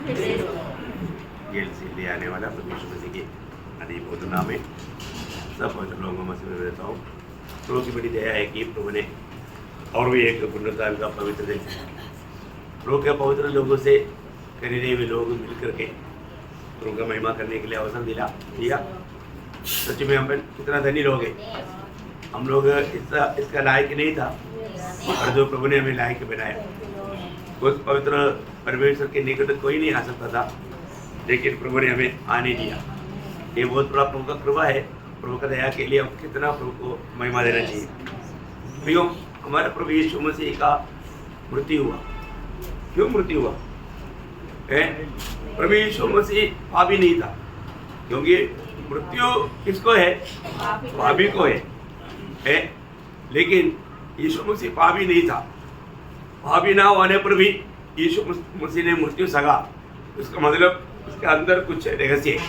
Jail से ले आने वाला प्रभु यीशु मसीह के अति पवित्र नाम में सब पवित्र लोगों में से रहता हूँ। प्रभु की बड़ी दया है कि प्रभु ने और भी एक पुण्यकाल का पवित्र दिन प्रभु के पवित्र लोगों से करीबी हुए लोग मिलकर के प्रभु का महिमा करने के लिए अवसर दिया। सच में हम कितना धनी लोग हैं। हम लोग इसका लायक नहीं था और जो प्रभु ने हमें लायक बनाया। उस पवित्र परमेश्वर के निकट कोई नहीं आ सकता था, लेकिन प्रभु ने हमें आने दिया। ये बहुत बड़ा प्रभु का कृपा है। प्रभु का दया के लिए हम कितना प्रभु को महिमा देना चाहिए। प्रियो, हमारा प्रभु यीशु मसीह का मृत्यु हुआ। क्यों मृत्यु हुआ? प्रभु यीशु मसीह पापी नहीं था, क्योंकि मृत्यु किसको है? पापी को है। लेकिन यीशु मसीह पापी नहीं था। पापी ना होने पर भी यीशु मसीह ने मृत्यु सगा। उसका मतलब उसके अंदर कुछ रहस्य है।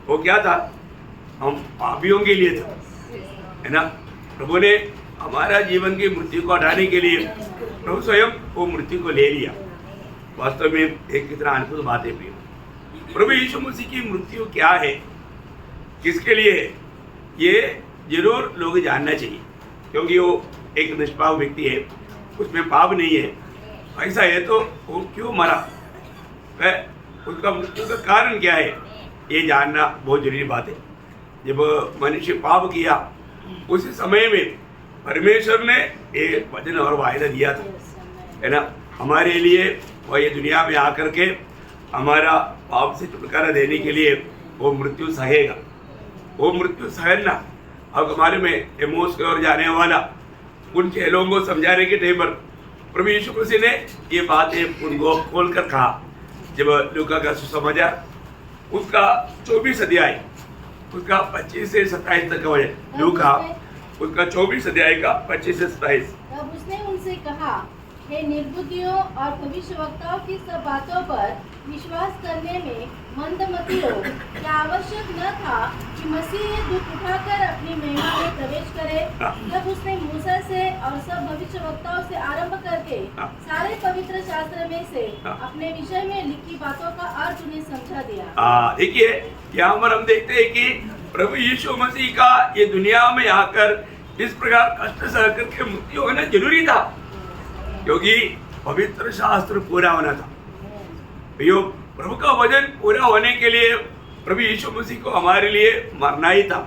वो क्या था? हम पापियों के लिए था, है ना। प्रभु ने हमारा जीवन की मृत्यु को हटाने के लिए प्रभु स्वयं वो मृत्यु को ले लिया। वास्तव में एक कितना अद्भुत बात है प्रिय। प्रभु यीशु मसीह की मृत्यु क्या है, किसके लिए है, ये जरूर लोग जानना चाहिए, क्योंकि वो एक निष्पाप व्यक्ति है, उसमें पाप नहीं है। ऐसा है तो वो क्यों मरा, उसका मृत्यु का कारण क्या है, ये जानना बहुत जरूरी बात है। जब मनुष्य पाप किया उस समय में परमेश्वर ने एक वचन और वायदा दिया था, है ना, हमारे लिए। वह ये दुनिया में आकर के हमारा पाप से छुटकारा देने के लिए वो मृत्यु सहेगा। वो मृत्यु सहना अब हमारे में एमोस की ओर जाने वाला उन चेलों को समझाने के टाइम पर प्रभु यीशु मसीह ने ये बातें उनको खोल कर कहा। जब लूका का सुसमाचार उसका 24 अध्याय उसका 25 से 27 तक का वचन, लूका उसका 24 अध्याय का 25 से 27। तब उसने उनसे कहा, हे निर्बुद्धियों और भविष्यवक्ताओं की सब बातों पर विश्वास करने में मंदमतियों, क्या आवश्यक न था कि मसीह ये दुख उठाकर अपनी महिमा में प्रवेश करे? तब उसने मूसा से और सब भविष्यवक्ताओं से आरंभ करके सारे पवित्र शास्त्र में से अपने विषय में लिखी बातों का अर्थ उन्हें समझा दिया। देखिए, यहाँ पर हम देखते हैं कि प्रभु यीशु मसीह का ये दुनिया में आकर इस प्रकार कष्ट सह करके मृत्यु होना जरूरी था, क्योंकि पवित्र शास्त्र पूरा होना था। प्रभु का वचन पूरा होने के लिए प्रभु यीशु मसीह को हमारे लिए मरना ही था।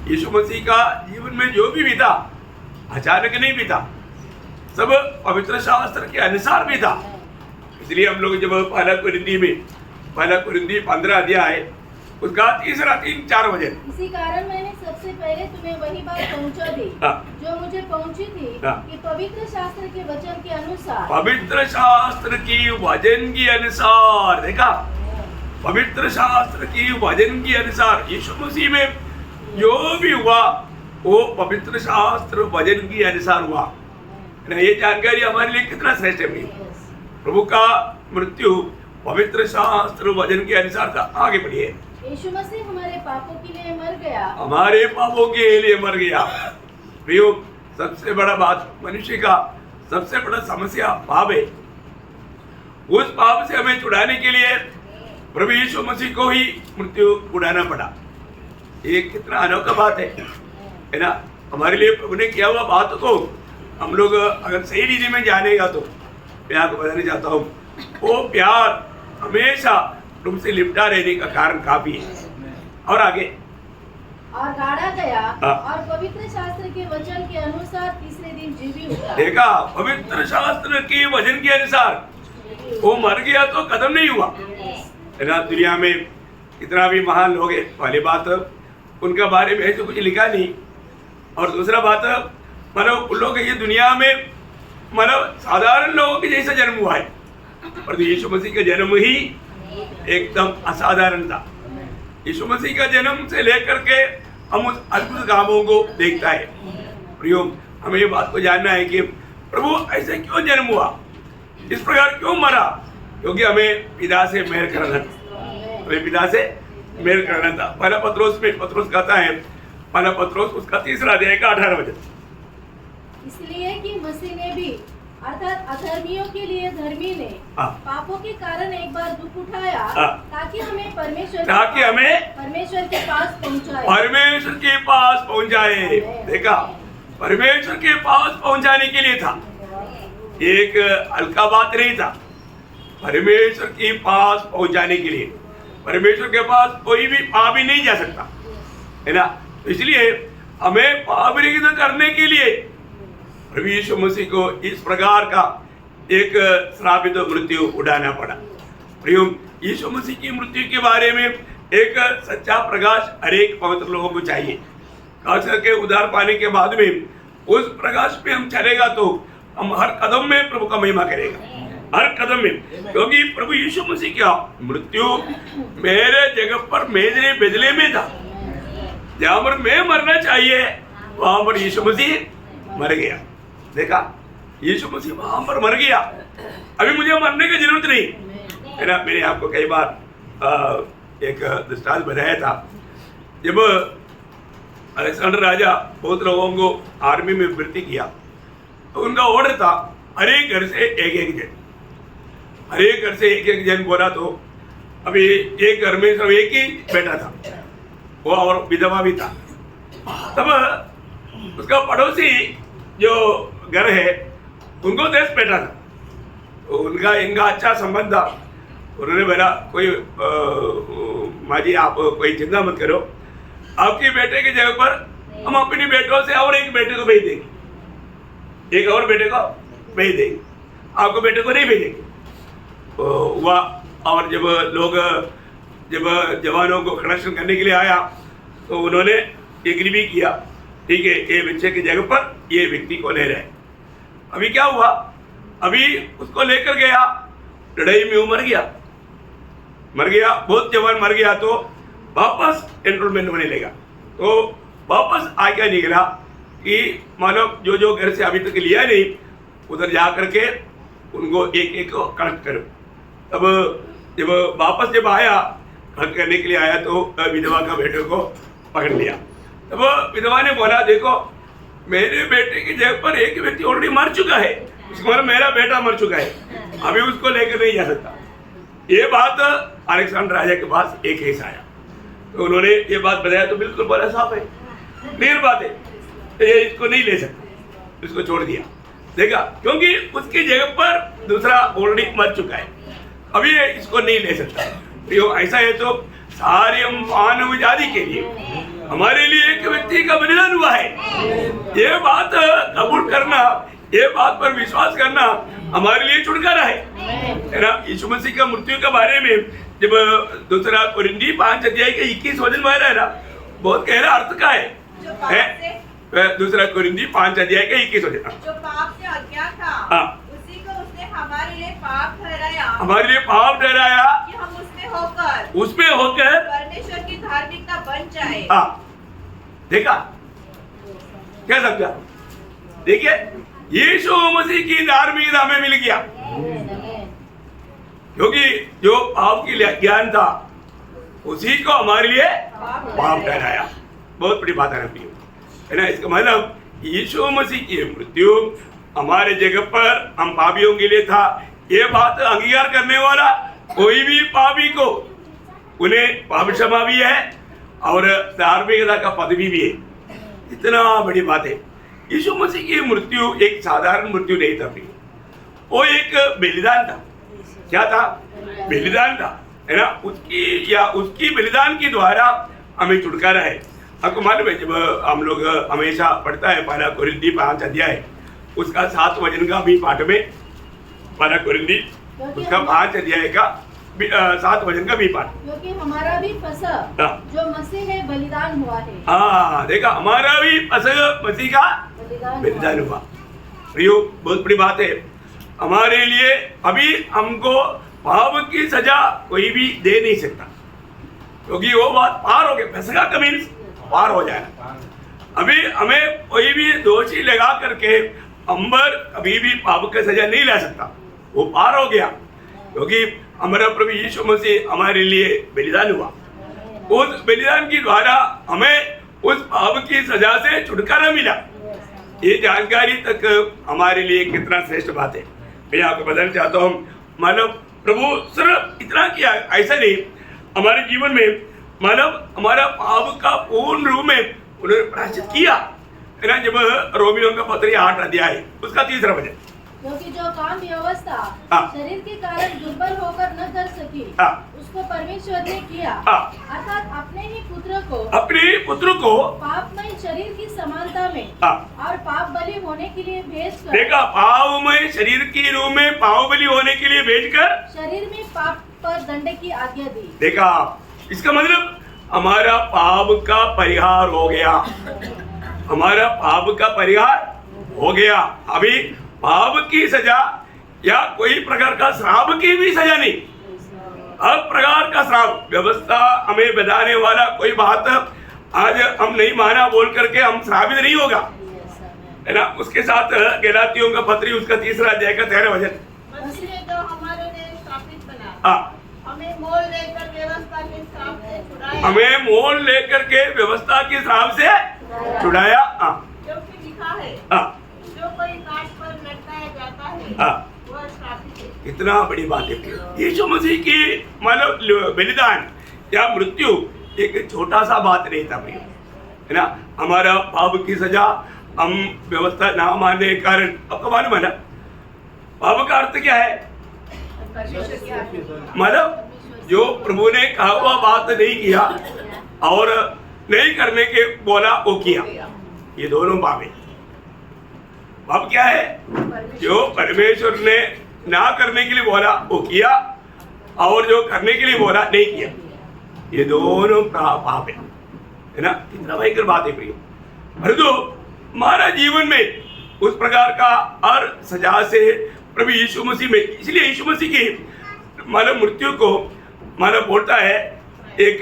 यीशु मसीह का जीवन में जो भी बीता अचानक नहीं बीता, सब पवित्र शास्त्र के अनुसार भी था। इसलिए हम लोग जब पहला कुरिन्थी 15 अध्याय उसका 3-4 वचन, इसी कारण मैंने सबसे पहले तुम्हें वही बात पहुंचा दी जो मुझे पहुंची थी, कि पवित्र शास्त्र के वचन के अनुसार, पवित्र शास्त्र की वचन के अनुसार, देखा, पवित्र शास्त्र की वचन के अनुसार यीशु मसीह में जो भी हुआ वो पवित्र शास्त्र वचन के अनुसार हुआ। ये जानकारी हमारे लिए कितना श्रेष्ठ है। प्रभु का मृत्यु पवित्र शास्त्र वचन के अनुसार था। आगे बढ़िए। यीशु मसीह हमारे पापों के लिए मर गया, हमारे पापों के लिए मर गया। प्रियो, सबसे बड़ा बात, मनुष्य का सबसे बड़ा समस्या पाप है। उस पाप से हमें छुड़ाने के लिए प्रभु यीशु मसीह को ही मृत्यु उड़ाना पड़ा। ये कितना अनोखा बात है ना। हमारे लिए प्रभु ने किया हुआ बात को हम लोग अगर सही रीति में जानेगा तो मैं आपको बताने चाहता हूँ, वो प्यार हमेशा तुमसे लिपटा रहने का कारण काफी है। और आगे, और गाड़ा गया और पवित्र शास्त्र के वचन के अनुसार तीसरे दिन जी उठा। देखा, पवित्र शास्त्र के वचन के अनुसार वो मर गया तो खत्म नहीं हुआ, है ना। दुनिया में कितना भी महान लोग हैं, पहली बात उनका बारे में ऐसे कुछ लिखा नहीं, और दूसरा बात मतलब उन लोग ये दुनिया में मतलब साधारण लोगों के जैसा जन्म हुआ है, और यीशु मसीह का जन्म ही एकदम असाधारण था। यीशु मसीह का जन्म से लेकर के हम उस अद्भुत कामों को देखता है। प्रियो, हमें ये बात को जानना है कि प्रभु ऐसे क्यों जन्म हुआ, इस प्रकार क्यों मरा, क्योंकि हमें पिता से मेल करना था। हमें पिता से मेल करना था। पहला पत्रोस कहता है, पहला पत्रोस उसका 3 अध्याय का 18 वचन, इसलिए कि मसीह ने भी अर्थात अधर्मियों के लिए धर्मी ने हाँ। पापों के कारण एक बार दुख उठाया, हाँ। ताकि हमें परमेश्वर के पास पहुंचाए। परमेश्वर के पास पहुंचाए। देखा, परमेश्वर के पास पहुंचाने के लिए था, एक हल्का बात नहीं था। परमेश्वर के पास पहुंचाने के लिए, परमेश्वर के पास कोई भी पापी नहीं जा सकता, है ना। इसलिए हमें पाप रहित करने के लिए प्रभु यीशु मसीह को इस प्रकार का एक श्रापित मृत्यु उठाना पड़ा। प्रियो, यीशु मसीह की मृत्यु के बारे में एक सच्चा प्रकाश हर एक पवित्र लोगों को चाहिए। खास करके उद्धार पाने के बाद में उस प्रकाश पे हम चलेगा तो हम हर कदम में प्रभु का महिमा करेगा, हर कदम में। क्योंकि प्रभु यीशु मसीह का मृत्यु मेरे जगह पर मेरे बदले में था। जहां पर मैं मरना चाहिए वहां पर यीशु मसीह मर गया। देखा, यीशु मसीह वहां पर मर गया। अभी मुझे मरने की जरूरत नहीं, है ना। मैंने आपको कई बार एक दृष्टांत बताया था। जब अलेक्जेंडर राजा बहुत लोगों को आर्मी में भर्ती किया तो उनका ऑर्डर था हर एक घर से एक एक जन, हर एक घर से एक एक जन बोला। तो अभी एक घर में सब एक ही बेटा था, वो और विधवा भी था। तब उसका पड़ोसी जो घर है उनको 10 बेटा था, तो उनका इनका अच्छा संबंध था। उन्होंने बोला, कोई माँ जी आप कोई चिंता मत करो, आपके बेटे की जगह पर हम अपनी बेटों से और एक बेटे को भेज देंगे, एक और बेटे को भेज देंगे, आपको बेटे को नहीं भेजेंगे। तो हुआ, और जब लोग जब जवानों को कनेक्शन करने के लिए आया तो उन्होंने एग्री भी किया, ठीक है, ये बच्चे की जगह पर ये व्यक्ति को ले रहे। अभी क्या हुआ, अभी उसको लेकर गया, लड़ाई में वो मर गया, बहुत जवान मर गया। तो वापस एनरोलमेंट होने लगा। तो वापस आके निकला कि मानो जो जो घर से अभी तक लिया नहीं उधर जा करके उनको एक एक को कनेक्ट करो। तब जब वापस जब आया, कनेक्ट करने के लिए आया तो विधवा का बेटे को पकड़ लिया। तब विधवा ने बोला, देखो मेरे बेटे की जगह पर एक व्यक्ति ऑलरेडी मर चुका है, मतलब मेरा बेटा मर चुका है, अभी उसको लेकर नहीं जा सकता। ये बात अलेक्जेंडर राजा के पास एक केस आया, तो उन्होंने ये बात बताया तो बिल्कुल बोला, साफ है, क्लियर बात है, तो ये इसको नहीं ले सकता, इसको छोड़ दिया। देखा, क्योंकि उसकी जगह पर दूसरा ऑलरेडी मर चुका है, अभी ये इसको नहीं ले सकता। तो ऐसा है तो सारे मानव जाति के लिए हमारे लिए एक व्यक्ति का बलिदान हुआ है। ये बात कबूल करना, ये बात पर विश्वास करना हमारे लिए छुटकारा है ना। यीशु मसीह का मृत्यु के बारे में जब दूसरा कोरिन्थी 5 अध्याय के 21 वचन में है ना, बहुत गहरा अर्थ का है। दूसरा कोरिन्थी 5 अध्याय के 21 वचन, जो पाप से अज्ञात था, हाँ, उसी को उसने हमारे लिए पाप ठहराया, हमारे लिए पाप ठहराया कि हम उसमें होकर परमेश्वर की धार्मिकता बन जाए। हाँ, देखा क्या समझा? देखिए, यीशु मसीह की धार्मिकता हमें मिल गया, क्योंकि जो पाप की ज्ञान था उसी को हमारे लिए पाप ठहराया। बहुत बड़ी बात है ना। इसका मतलब यीशु मसीह की मृत्यु हमारे जगह पर हम पापियों के लिए था। ये बात अंगीकार करने वाला कोई भी पापी को उन्हें पाप क्षमा भी है और धार्मिकता का पदवी भी है। इतना बड़ी बात है। यीशु मसीह की मृत्यु एक साधारण मृत्यु नहीं था, वो एक बलिदान था। क्या था? बलिदान था, है ना। उसकी बलिदान के द्वारा हमें छुटकारा है। आपको मालूम है, जब हम लोग हमेशा पढ़ता है पहला कोरिन्थी 5 अध्याय, उसका 7 वचन का भी पाठ में, पहला कोरिन्थी उसका 5 अध्याय का 7 वचन का भी पाठ, क्योंकि हमारा भी फसह जो मसीह है बलिदान हुआ है। हाँ, देखा, हमारा भी फसह मसीह का बलिदान हुआ। प्रियो, बहुत बड़ी बात है हमारे लिए। अभी हमको पाप की सजा कोई भी दे नहीं सकता, क्योंकि वो बात पार हो गई। फसह का मीन्स पार हो जाएगा। अभी हमें कोई भी दोषी लगा करके अंबर कभी भी पाप की सजा नहीं ला सकता, वो पार हो गया, क्योंकि हमारा प्रभु यीशु मसीह हमारे लिए बलिदान हुआ। उस बलिदान के द्वारा हमें उस पाप की सजा से छुटकारा मिला। ये जानकारी तक हमारे लिए कितना श्रेष्ठ बात है। मैं आपको बताना चाहता हूँ, मानव प्रभु सिर्फ इतना किया ऐसा नहीं, हमारे जीवन में मानव हमारा पाप का पूर्ण रूप में उन्होंने प्रायश्चित किया है ना। जब रोमियों का पत्र 8 अध्याय उसका 3रा वचन, क्योंकि जो काम व्यवस्था हाँ। शरीर के कारण दुर्बल होकर न कर सकी, हाँ। उसको परमेश्वर ने किया, हाँ। अर्थात अपने ही पुत्र को पापमय शरीर की समानता में हाँ। और पाप बलि होने के लिए भेजकर, देखा, पावमय शरीर की रूप में पाव बलि होने के लिए भेजकर शरीर में पाप पर दंड की आज्ञा दी। देखा, इसका मतलब हमारा पाप का परिहार हो गया, हमारा पाप का परिहार हो गया। अभी पाप की सजा या कोई प्रकार का श्राप की भी सजा नहीं, हर प्रकार का श्राप व्यवस्था हमें बताने वाला कोई बात आज हम नहीं माना बोल करके हम श्रापित नहीं होगा, है ना। उसके साथ गलातियों का पत्री उसका 3रा अध्याय का 13 वचन, मसीह ने तो हमारे लिए स्थापित बना, हाँ, हमें मोल लेकर व्यवस्था के श्राप से छुड़ाया, हमें मोल लेकर के व्यवस्था के श्राप से छुड़ाया। हाँ, क्योंकि लिखा है, हाँ, जो कोई काट पर लटकाया जाता है हाँ। वह श्रापित है। कितना बड़ी बात है। यीशु मसीह की मानव बलिदान या मृत्यु एक छोटा सा बात नहीं था भाई, है ना। हमारा पाप की सजा हम व्यवस्था ना मानने के कारण, आपको मालूम है ना पाप का अर्थ क्या है? मतलब जो प्रभु ने कहा हुआ बात नहीं किया और नहीं करने के बोला वो किया, ये दोनों पाप है। पाप क्या है? जो परमेश्वर ने ना करने के लिए बोला वो किया और जो करने के लिए बोला नहीं किया, ये दोनों पाप है ना। कितना भयंकर बात है प्रियो। परंतु हमारा जीवन में उस प्रकार का हर सजा से प्रभु यीशु मसीह में, इसलिए यीशु मसीह की मानव मृत्यु को मानव बोलता है एक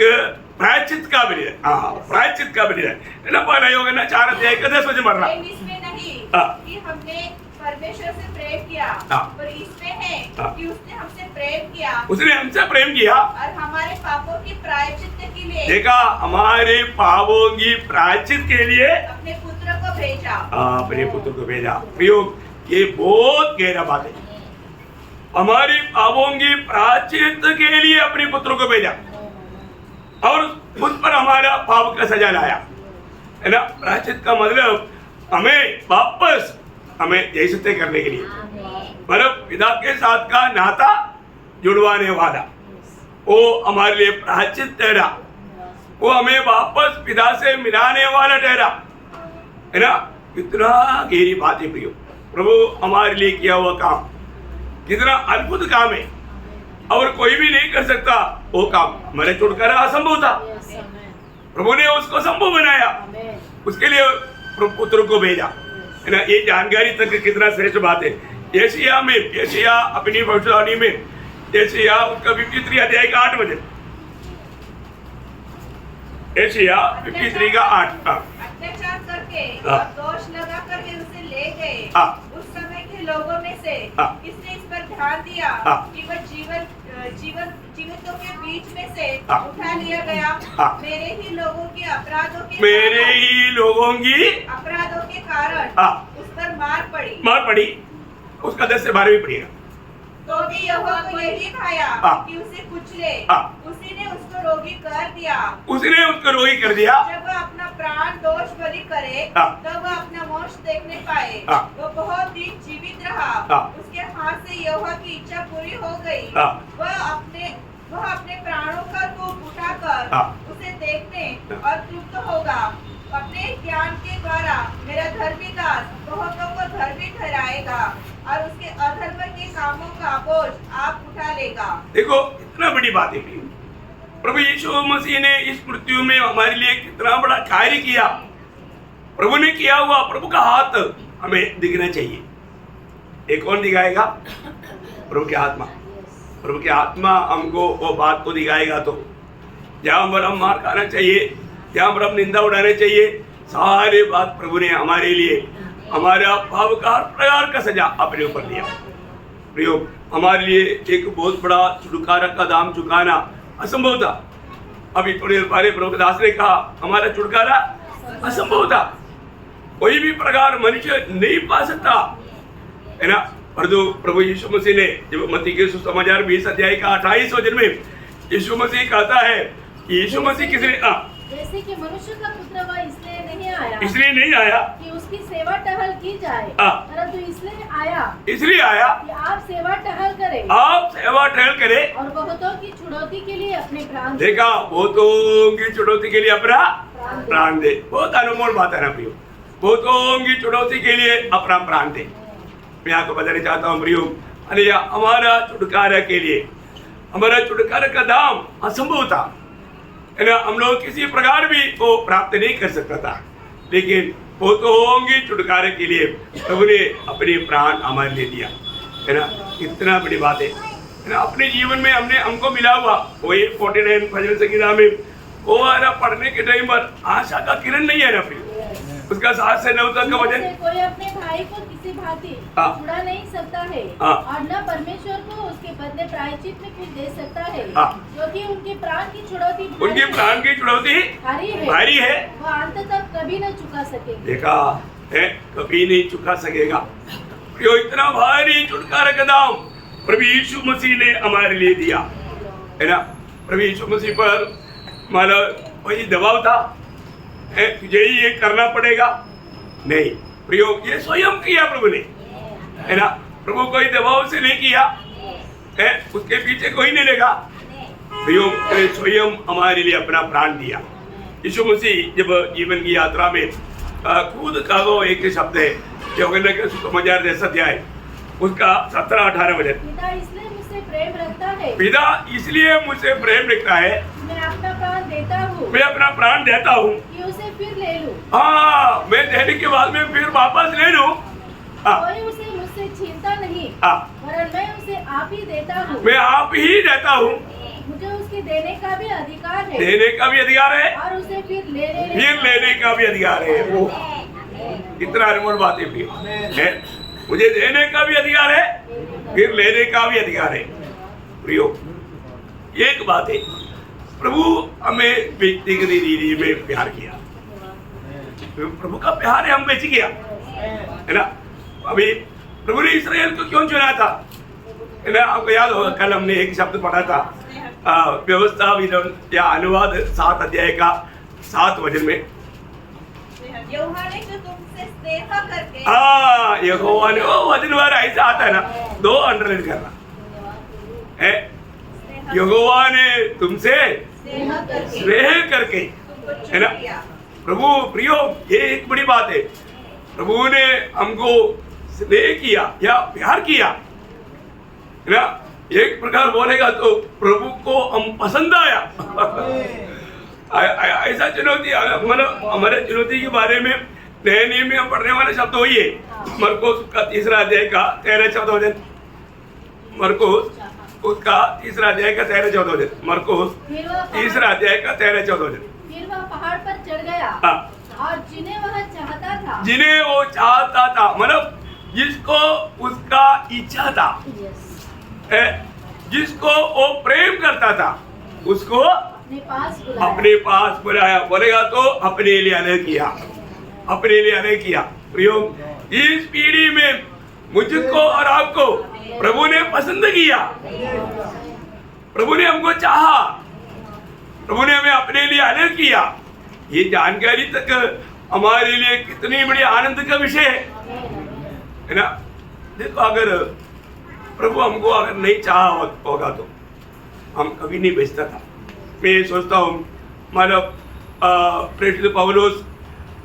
प्रायश्चित का बलिदान। हाँ, प्रायश्चित का बलिदान है ना। पहला योग ना 4 अध्याय का 10 वचन मरना, इसमें नहीं हाँ। कि हमने परमेश्वर से प्रेम किया, हाँ। पर इसमें है हाँ। कि उसने हमसे प्रेम किया उसने हमसे प्रेम किया और हमारे पापों की प्रायश्चित के लिए देखा, हमारे पापों की प्रायश्चित के लिए अपने पुत्र को भेजा। अपने पुत्र को भेजा। प्रियो, ये बहुत गहरा बात है। हमारे पापों की प्रायश्चित के लिए अपने पुत्र को भेजा और उस पर हमारा पाप का सजा लाया, है ना। प्रायश्चित का मतलब हमें वापस हमें जैसे करने के लिए, मतलब पिता के साथ का नाता जुड़वाने वाला, वो हमारे लिए प्रायश्चित ठहरा, वो हमें वापस पिता से मिलाने वाला ठहरा, है ना। कितना गहरी बात है प्रियो। प्रभु हमारे लिए किया हुआ काम कितना अद्भुत काम है और कोई भी नहीं कर सकता वो काम। हमारे छुटकारा असंभव था, प्रभु ने उसको संभव बनाया, उसके लिए पुत्र को भेजा, है ना। ये जानकारी तक कितना श्रेष्ठ बात है। यशायाह में, यशायाह अपनी भविष्यवाणी में, यशायाह उसका 53 अध्याय का 8 वचन, यशायाह 53 का 8। अत्याचार करके हाँ। और दोष लगाकर वे उसे ले गए। हाँ। उस समय के लोगों में से हाँ। किसने इस पर ध्यान दिया हाँ। कि वह जीवितों के बीच में से हाँ। उठा लिया गया। हाँ। मेरे ही लोगों के अपराधों के मेरे ही लोगों की अपराधों के कारण हाँ। उस पर मार पड़ी। उसका 10 से 12 भी पड़ेगा। तो भी यहोवा को यही खाया हाँ। कि उसे कुचले। हाँ। उसी ने उसको रोगी कर दिया। उसने उसको रोगी कर दिया। जब वह अपना प्राण दोष बलि करे हाँ। तब वह अपना मोक्ष देखने पाए। हाँ। वो बहुत दिन जीवित रहा। हाँ। उसके हाथ से यहोवा की इच्छा पूरी हो गई। हाँ। वह अपने प्राणों का धूप उठाकर हाँ। उसे देखने और तृप्त होगा। अपने ज्ञान के द्वारा मेरा धर्मी दास बहुतों को धर्मी ठहराएगा और उसके अधर्म के कामों का बोझ आप उठा लेगा। देखो कितना बड़ी बात है। प्रभु यीशु मसीह ने इस मृत्यु में हमारे लिए कितना बड़ा कार्य किया। प्रभु ने किया हुआ, प्रभु का हाथ हमें दिखना चाहिए। एक कौन दिखाएगा? प्रभु की आत्मा। प्रभु की आत्मा हमको वो बात को दिखाएगा। तो जहाँ पर हम मार खाना चाहिए, जहाँ पर हम निंदा उड़ाना चाहिए, सारे बात प्रभु ने हमारे लिए हमारा पाप का हर प्रकार का सजा अपने ऊपर लिया। प्रयोग हमारे लिए एक बहुत बड़ा छुटकारा का दाम चुकाना असंभव था। अभी थोड़ी देर पहले प्रभु दास ने कहा हमारा छुटकारा असंभव था। कोई भी प्रकार मनुष्य नहीं पा सकता, है ना। परंतु प्रभु यीशु मसीह ने जब मत्ती के सुसमाचार 20 अध्याय का 28 वचन में यीशु मसीह कहता है, यीशु मसीह किसने जैसे कि मनुष्य का पुत्र वह इसलिए नहीं आया कि उसकी सेवा टहल की जाए, परंतु इसलिए आया कि आप सेवा टहल करें और बहुतों की छुड़ौती के लिए अपने प्राण दे। देखा, बहुतों की छुड़ौती के लिए अपना प्राण दे। बहुत अनमोल बात है ना प्रियो, बहुतों की छुड़ौती के लिए अपना प्राण दे। मैं आपको बताना चाहता हूँ प्रियो, अरे हमारा छुटकारा के लिए, हमारा छुटकारा का दाम असंभव था, है ना। हम लोग किसी प्रकार भी वो प्राप्त नहीं कर सकता था, लेकिन बहुतों की छुटकारे के लिए प्रभु ने अपने प्राण हमारे लिए दिया, है ना। कितना बड़ी बात है ना। अपने जीवन में हमको मिला हुआ वही 49 भजन संगीता में वो है पढ़ने के टाइम पर आशा का किरण नहीं है ना प्रिय, उसका 7 से 9 तक का वचन। कोई अपने भाई को किसी भांति छुड़ा नहीं सकता है और न परमेश्वर को उसके बदले प्रायश्चित में कुछ दे सकता है, क्योंकि उनके प्राण की छुड़ौती भारी है, वो अंत तक कभी न चुका सकेगा। देखा है, कभी नहीं चुका सकेगा। जो इतना भारी छुटकारा का दाम प्रभु यीशु मसीह ने हमारे लिए दिया, है ना। प्रभु यीशु मसीह पर मानो वही दबाव था, तुझे ही ये करना पड़ेगा, नहीं प्रयोग ये स्वयं किया प्रभु ने, है ना। प्रभु कोई दबाव से नहीं किया है, उसके पीछे कोई नहीं लगा, प्रयोग स्वयं हमारे लिए अपना प्राण दिया। यीशु मसीह जब जीवन की यात्रा में खुद का वो एक शब्द है यूहन्ना के सुसमाचार 10 अध्याय उसका 17-18 वचन, पिता इसलिए मुझसे प्रेम रखता है, पिता इसलिए मुझसे प्रेम रखता है, मैं अपना प्राण देता हूँ कि उसे फिर ले लूं। हाँ, मैं देने के बाद में फिर वापस ले लूं। कोई उसे मुझसे छीनता नहीं, वरन मैं उसे आप ही देता हूँ। मैं आप ही देता हूँ। मुझे उसके देने का भी अधिकार है, और उसे फिर लेने का भी अधिकार है। वो इतना अनमोल बात है, मुझे देने का भी अधिकार है, फिर लेने का भी अधिकार है। प्रियो, एक बात है, प्रभु हमें व्यक्तिगत रीति में प्यार किया, प्रभु का प्यार है हम बेच गया, है ना। अभी प्रभु ने इस्राएल को क्यों चुना था, है ना। आपको याद होगा कल हमने एक शब्द पढ़ा था, व्यवस्था या अनुवाद 7 अध्याय का 7 वचन में, यहोवा ने जो तुमसे स्नेह करके, यहोवा ने, वो वचन वाला ऐसा आता है ना, 2 अंडरलाइन करना है, यहोवा ने तुमसे स्नेह करके, है ना। प्रभु प्रियो, ये एक बड़ी बात है, प्रभु ने हमको स्नेह किया या प्यार किया, है ना। एक प्रकार बोलेगा तो प्रभु को हम पसंद आया। ऐसा चुनौती, हमारे चुनौती के बारे में नए नियम में हम पढ़ने वाले शब्द वही है, मरकुस का 3 अध्याय का 13-14 वचन, मरकुस उसका 3 अध्याय का 13-14 वचन, मरकुस 3 अध्याय का 13-14 वचन। फिर वह पहाड़ पर चढ़ गया और जिन्हें वो चाहता था, मतलब जिसको उसका इच्छा था, जिसको वो प्रेम करता था, उसको अपने पास बुलाया। बोलेगा तो अपने लिए अलग किया। प्रयोग इस पीढ़ी में मुझको और आपको प्रभु ने पसंद किया, प्रभु ने हमको चाहा, प्रभु ने हमें अपने लिए अलग किया। ये जानकारी तक हमारे लिए कितनी बड़ी आनंद का विषय है ना। देखो, अगर प्रभु हमको अगर नहीं चाहा होगा तो हम कभी नहीं बचता था। मैं सोचता हूँ, मतलब प्रेरित पौलुस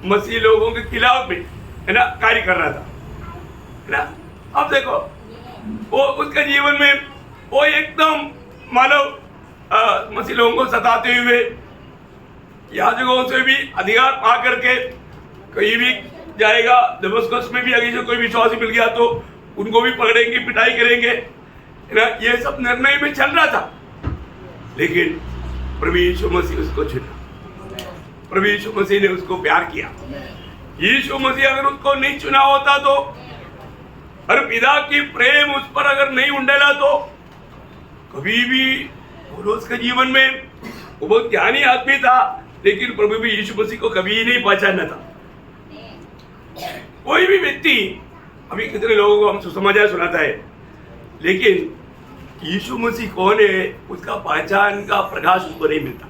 मसीह लोगों के खिलाफ में, है ना, कार्य कर रहा था, है ना। अब देखो, वो उसके जीवन में वो एकदम मानव मसीह लोगों को सताते हुए याजकों से भी अधिकार पा करके कहीं भी जाएगा। दमस्कस में भी अगर जो कोई विश्वासी मिल गया तो उनको भी पकड़ेंगे, पिटाई करेंगे, है ना। ये सब निर्णय में चल रहा था, लेकिन प्रभु यीशु मसीह उसको चुना, प्रभु यीशु मसीह ने उसको प्यार किया। यीशु मसीह अगर उसको नहीं चुना होता तो, और पिता की प्रेम उस पर अगर नहीं उंडेला तो कभी भी पौलुस के जीवन में, वो बहुत ज्ञानी आदमी था, लेकिन प्रभु भी यीशु मसीह को कभी नहीं पहचाना था, कोई भी व्यक्ति, अभी कितने लोगों को हम सुसमाचार सुनाता है, लेकिन यीशु मसीह कौन है उसका पहचान का प्रकाश उसको नहीं मिलता।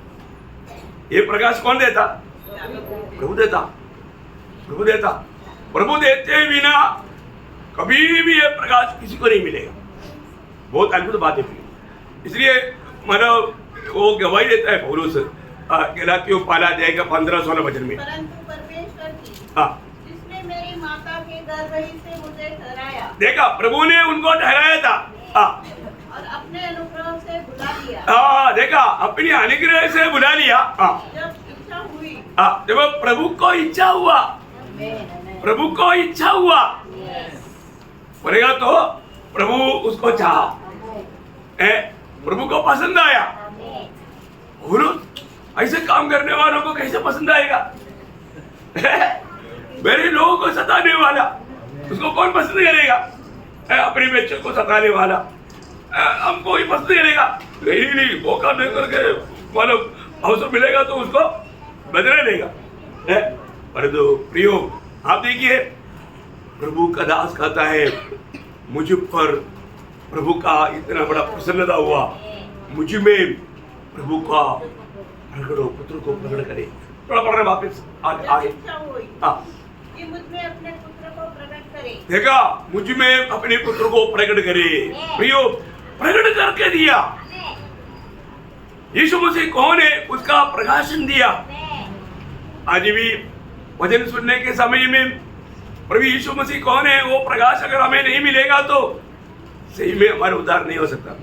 ये प्रकाश कौन देता? प्रभु देता। प्रभु देता। प्रभु देते बिना कभी भी ये प्रकाश किसी को नहीं मिलेगा। बहुत अद्भुत बात है। इसलिए मतलब वो गवाही देता है पौलुस गलातियों 15-16 वचन में, परंतु परमेश्वर की हाँ, जिसने मेरी माता के गर्भ ही से मुझे ठहराया, देखा प्रभु ने उनको ठहराया था, हाँ, और अपने अनुग्रह से बुला लिया, हाँ, देखा अपनी अनुग्रह से बुला लिया, हाँ, जब इच्छा हुई, हाँ, जब प्रभु को इच्छा हुआ, प्रभु को इच्छा हुआ बोलेगा तो प्रभु उसको चाहा, प्रभु को पसंद आया। बोलो ऐसे काम करने वालों को कैसे पसंद आएगा? मेरे लोगों को सताने वाला उसको कौन पसंद करेगा? अपने बच्चों को सताने वाला हमको ही पसंद करेगा? नहीं, मौका दे करके मतलब अवसर मिलेगा तो उसको बदला लेगा। परंतु प्रियो, आप देखिए प्रभु का दास कहता है मुझ पर प्रभु का इतना बड़ा प्रसन्नता हुआ, मुझ में प्रभु का प्रकट हो, पुत्र को प्रकट करे। थोड़ा पढ़ रहे वापिस आगे। इच्छा हुई हाँ, कि मुझ में अपने पुत्र को प्रकट करे। देखा, मुझ में अपने पुत्र को प्रकट करे। प्रियो, प्रकट करके दिया। यीशु मसीह कौन है उसका प्रकाशन दिया। आज भी वचन सुनने के समय में प्रभु यीशु मसीह कौन है वो प्रकाश अगर हमें नहीं मिलेगा तो सही में हमारा उद्धार नहीं हो सकता।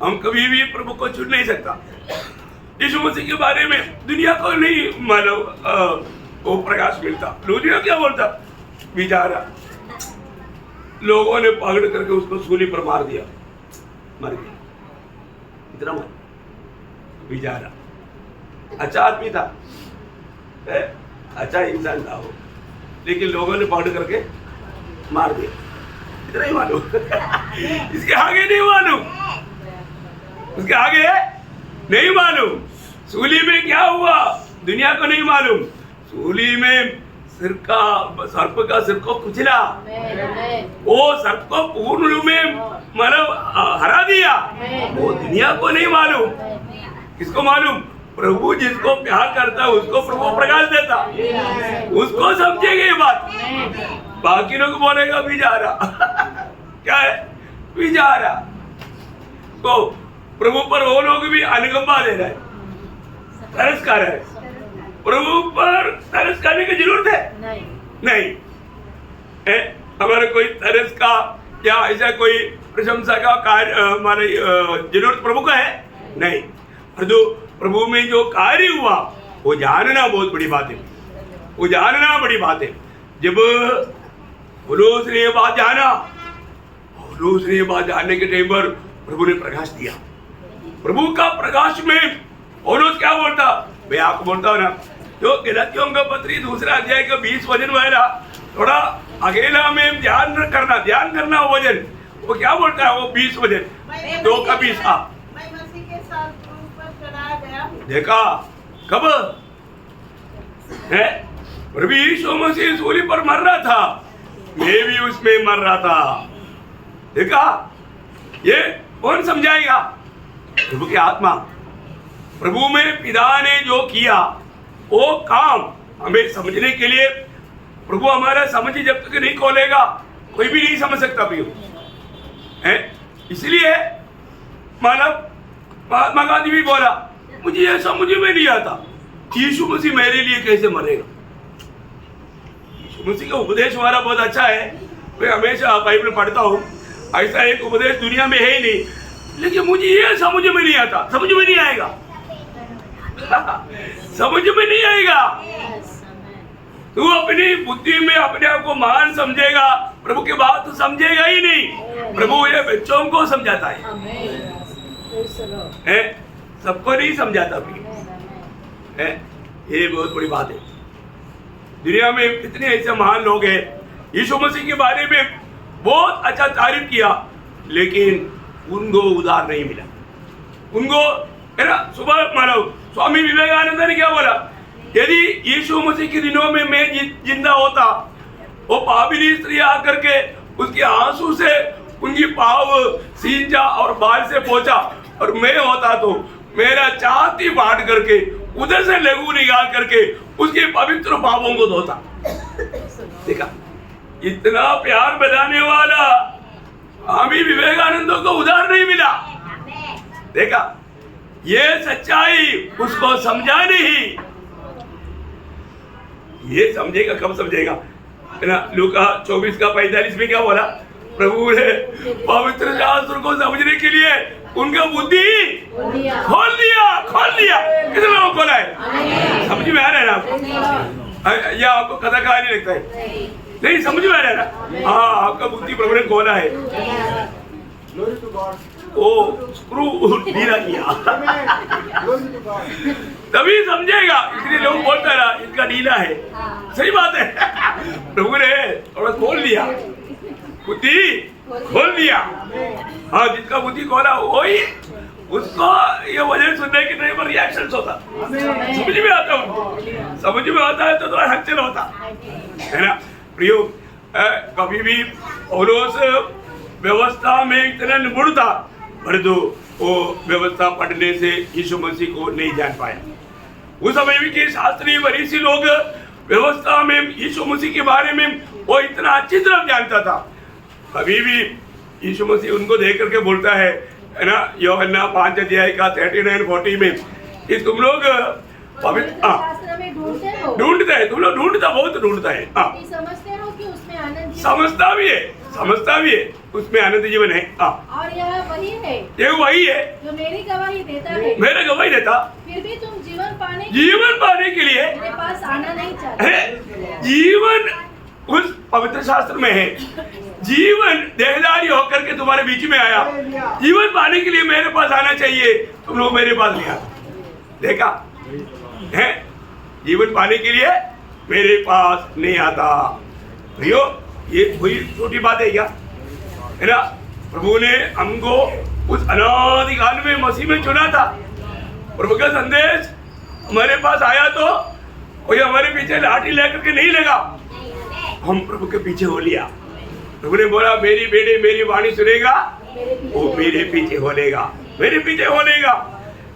हम कभी भी प्रभु को चुन नहीं सकता। यीशु मसीह के बारे में दुनिया को नहीं मालूम वो प्रकाश मिलता। दुनिया क्या बोलता? बेचारा लोगों ने पकड़ करके उसको सूली पर मार दिया, मर गया, इतना मर बेचारा। अच्छा आदमी था, अच्छा इंसान था वो, लेकिन लोगों ने पकड़ करके मार दिया, इतना ही मालूम। इसके आगे नहीं मालूम, उसके आगे नहीं मालूम। सूली में क्या हुआ दुनिया को नहीं मालूम। सूली में सर्प का सिर को कुचला, वो सर्प को पूर्ण रूप में मतलब हरा दिया, वो दुनिया को नहीं मालूम। किसको मालूम? प्रभु जिसको प्यार करता है उसको प्रभु प्रकाश देता, उसको समझेगा ये बात। बाकी लोग बोलेगा बेचारा। क्या है? बेचारा। तो प्रभु पर वो लोग भी अनुकंपा दे रहे हैं, तरस कर रहे हैं। प्रभु पर तरस करने की जरूरत है? नहीं। हमारे कोई तरस का या ऐसा कोई प्रशंसा का कार्य हमारे जरूरत प्रभु का है? नहीं। प्रभु में जो कार्य हुआ वो जानना बहुत बड़ी बात है, वो जानना बड़ी बात है। जब पौलुस ने ये बात जाना, पौलुस ने ये बात जानने के टाइम पर प्रभु ने प्रकाश दिया। प्रभु का प्रकाश में पौलुस क्या बोलता? मैं आपको बोलता हूँ ना, जो गलातियों का पत्री 2 अध्याय का 20 वचन वाला थोड़ा अकेला में ध्यान करना वो वचन, वो क्या बोलता है? वो 20 वचन 2 का 20। मैं मसीह के साथ क्रूस पर चढ़ाया गया हूँ। देखा कब है? प्रभु यीशु मसीह सूली पर मर रहा था, मैं भी उसमें मर रहा था। देखा, ये कौन समझाएगा? प्रभु की आत्मा। प्रभु में पिता ने जो किया वो काम हमें समझने के लिए प्रभु हमारा समझ जब तक नहीं खोलेगा कोई भी नहीं समझ सकता भी है। इसलिए मानव महात्मा गांधी भी बोला, मुझे यह समझ में नहीं आता यीशु मसीह मेरे लिए कैसे मरेगा। यीशु मसीह का उपदेश हमारा बहुत अच्छा है, मैं हमेशा बाइबल पढ़ता हूँ। ऐसा एक उपदेश दुनिया में है ही नहीं, लेकिन मुझे यह समझ में नहीं आता। समझ में नहीं आएगा। समझ में नहीं आएगा। तू अपनी बुद्धि में अपने आप को महान समझेगा, प्रभु की बात तो समझेगा ही नहीं। प्रभु ये बच्चों को समझाता है, सबको नहीं समझाता भी है। ये बहुत बड़ी बात है। दुनिया में कितने ऐसे महान लोग हैं, यीशु मसीह के बारे में बहुत अच्छा तारीफ किया, लेकिन उनको उद्धार नहीं मिला। उनको है ना, सुबह मानो स्वामी विवेकानंद ने क्या बोला? यदि यीशु मसीह के दिनों में मैं जिंदा होता, वो पापिनी स्त्री आकर के उसके आंसू से उनकी पाव सींचा और बाल से पोंछा, और मैं होता तो मेरा छाती फाड़ करके उधर से लहू निकाल करके उसके पवित्र पापों को धोता। देखा, इतना प्यार बनाने वाला स्वामी विवेकानंद को उधार नहीं मिला। देखा, ये सच्चाई उसको समझा नहीं। ये समझेगा कब समझेगा, है ना। लूका 24:45 में क्या बोला? प्रभु ने पवित्र शास्त्र को समझने के लिए उनका बुद्धि खोल दिया। कितने लोगों को खोला है? समझ में आ रहा है ना आपको? या आपको कथा कहानी लगता है? नहीं, समझ में आ रहा है ना? हाँ, आपका बुद्धि प्रभु ने खोला है। ओ स्क्रू ढीला किया तभी समझेगा। इसलिए लोग बोलते रहा इनका ढीला है। सही बात है, प्रभु ने थोड़ा खोल दिया, बुद्धि खोल दिया। हाँ, जिसका बुद्धि खोला वही उसको ये वजह सुनने के टाइम पर रिएक्शन होता, समझ में आता है। समझ में आता है तो थोड़ा हलचल होता है ना। प्रियो, कभी भी पौलुस व्यवस्था में इतना निपुण था, परंतु वो व्यवस्था पढ़ने से यीशु मसीह को नहीं जान पाया। उस समय के शास्त्री फरीसी लोग व्यवस्था में यीशु मसीह के बारे में वो इतना अच्छी तरह जानता था। अभी भी यीशु मसीह उनको देख करके बोलता है ना, यूहन्ना 5:39-40 में कि तुम लोग शास्त्र में ढूंढते हैं, तुम लोग बहुत ढूंढता है। समझते हो कि उसमें आनंद समझता भी है उसमें आनंद जीवन है। और यह वही है जो मेरी गवाही देता है। मेरा गवाही देता। फिर भी तुम जीवन पाने के लिए मेरे पास आना नहीं चाहते। जीवन उस पवित्र शास्त्र में है। जीवन देहधारी होकर के तुम्हारे बीच में आया। जीवन पाने के लिए मेरे पास आना चाहिए, तुम लोग मेरे पास नहीं आते। देखा है, जीवन पाने के लिए मेरे पास नहीं आता। भैया, ये कोई छोटी बात है क्या? है ना। प्रभु ने हमको उस अनादिकाल में मसीह में चुना था। प्रभु का संदेश हमारे पास आया तो कोई हमारे पीछे लाठी लेकर के नहीं लगा, हम प्रभु के पीछे हो लिया। प्रभु ने बोला, मेरी बेटे मेरी वाणी सुनेगा, वो मेरे पीछे हो लेगा,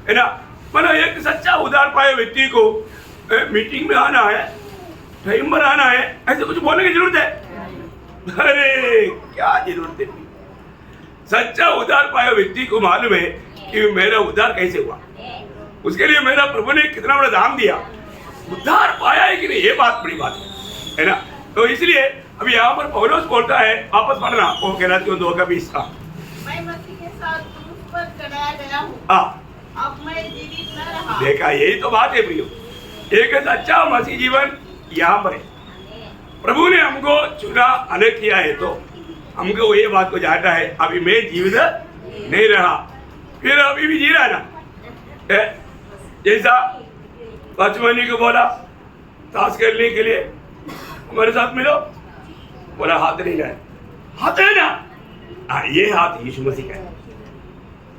है ना। मतलब एक सच्चा उधार पाए व्यक्ति को मीटिंग में आना है, टाइम पर आना है, ऐसे कुछ बोलने की जरूरत है? अरे क्या जरूरत है? सच्चा उधार पाया व्यक्ति को मालूम है कि मेरा उधार कैसे हुआ, उसके लिए मेरा प्रभु ने कितना बड़ा दाम दिया। उधार पाया है कि नहीं, ये बात बड़ी बात है ना। तो इसलिए अभी यहाँ पर पौलुस बोलता है, वापस पढ़ना, वो गलातियों 2:20 का। मैं मसीह के साथ क्रूस पर चढ़ाया गया हूँ, अब मैं जीवित न रहा। देखा, यही तो बात है प्रियो। एक सच्चा मसीह जीवन यहाँ पर है। प्रभु ने हमको चुना, अलग किया है, तो हमको ये बात को जानना है, अभी मैं जीवित नहीं रहा, फिर अभी भी जी रहा ना। जैसा बचपनी को बोला ताश खेलने के लिए हमारे साथ मिलो, बोला हाथ नहीं जाए, हाथ है ना। ये हाथ यीशु मसीह का है,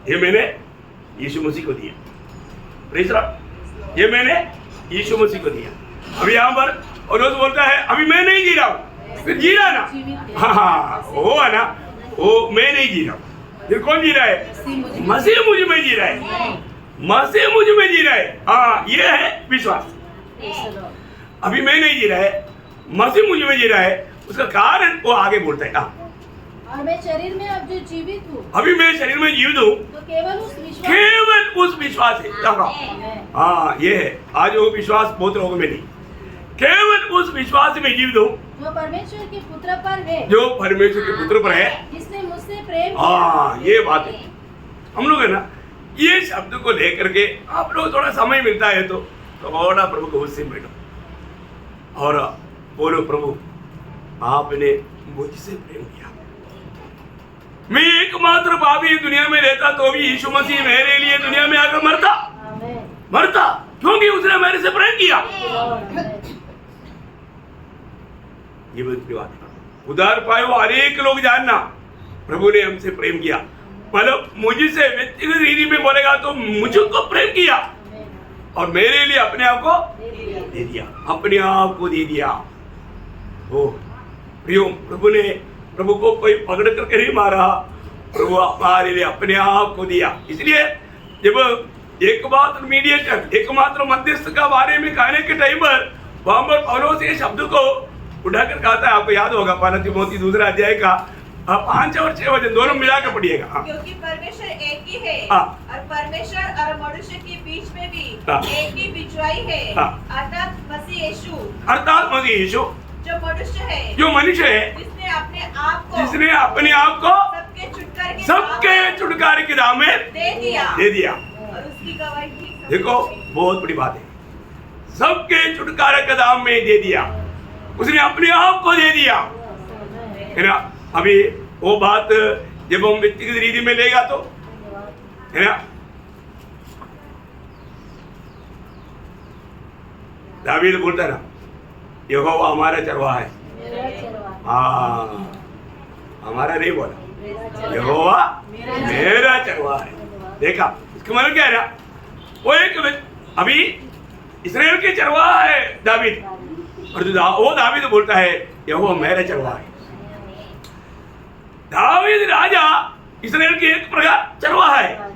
ये मैंने यीशु मसीह को दिया। ये मैंने यीशु मसीह को दिया। अभी यहाँ पर और रोज बोलता है, अभी मैं नहीं जी रहा हूँ, फिर जी रहा ना। हाँ, वो है ना, वो मैं नहीं जी रहा हूँ, फिर कौन जी रहा है? मसीह मुझ में जी रहा है, मसीह मुझ में जी रहा है। हाँ, ये है विश्वास। अभी मैं नहीं जी रहा है, मसीह मुझ में जी रहा है, उसका कारण वो आगे बोलता है। और मैं शरीर में अब जो जीवित हूँ, अभी मैं शरीर में जीवित हूँ, तो केवल उस विश्वास है। हाँ, ये है। आज वो विश्वास बहुत लोगों में नहीं, केवल उस विश्वास में जीवित हूँ जो परमेश्वर के पुत्र पर है, जिसने मुझसे प्रेम। हाँ, ये बात है। हम लोग है ना, ये शब्द को लेकर के आप लोग थोड़ा समय मिलता है तो थोड़ा प्रभु को उससे बैठो और बोलो, प्रभु आपने मुझसे प्रेम किया। मैं एकमात्र पापी दुनिया में रहता तो भी यीशु मसीह मेरे लिए दुनिया में आकर मरता, क्योंकि उसने मेरे से प्रेम किया। ये बात उधार पाए वो अनेक लोग जानना, प्रभु ने हमसे प्रेम किया। मतलब मुझसे व्यक्तिगत रीति में बोलेगा तो मुझको प्रेम किया, और मेरे लिए अपने आप को दे दिया, अपने आप को दे दिया। ओ प्रियो, प्रभु को कोई पकड़ करके नहीं मारा, प्रभु हमारे लिए अपने आप को दिया। इसलिए जब एकमात्र मीडिएटर, एकमात्र मध्यस्थ का बारे में कहने के टाइम पर वहां पर पौलुस ये शब्द को उठाकर कहता है, आपको याद होगा पहला तिमोथी 2 अध्याय का 5 और 6 वचन दोनों मिलाकर पढ़िएगा। हाँ। क्योंकि परमेश्वर एक ही है, हाँ। और परमेश्वर और मनुष्य के बीच में भी हाँ। एक ही बिचवाई है, हाँ। अर्थात मसीह यीशु, अर्थात मसीह यीशु जो मनुष्य है, जो मनुष्य है, जिसने अपने आप को सबके छुटकारे के दाम में दे दिया, और उसकी गवाही ठीक देखो बहुत बड़ी बात है, सबके छुटकारे के दाम में दे दिया, उसने अपने आप को दे दिया, है ना। अभी वो बात जब हम व्यक्तिगत रीति में लेगा तो, है ना, दावीद बोलता ना, यहोवा हमारा चरवाहा है। हाँ, हमारा नहीं बोला, यहोवा मेरा चरवाहा है। देखा इसका मतलब क्या है ना, वो एक अभी इस्राएल के चरवाहा है दावीद, और वो दावीद बोलता है यहोवा मेरा चरवाहा है। दावीद राजा इस्राएल के एक प्रकार चरवाहा है,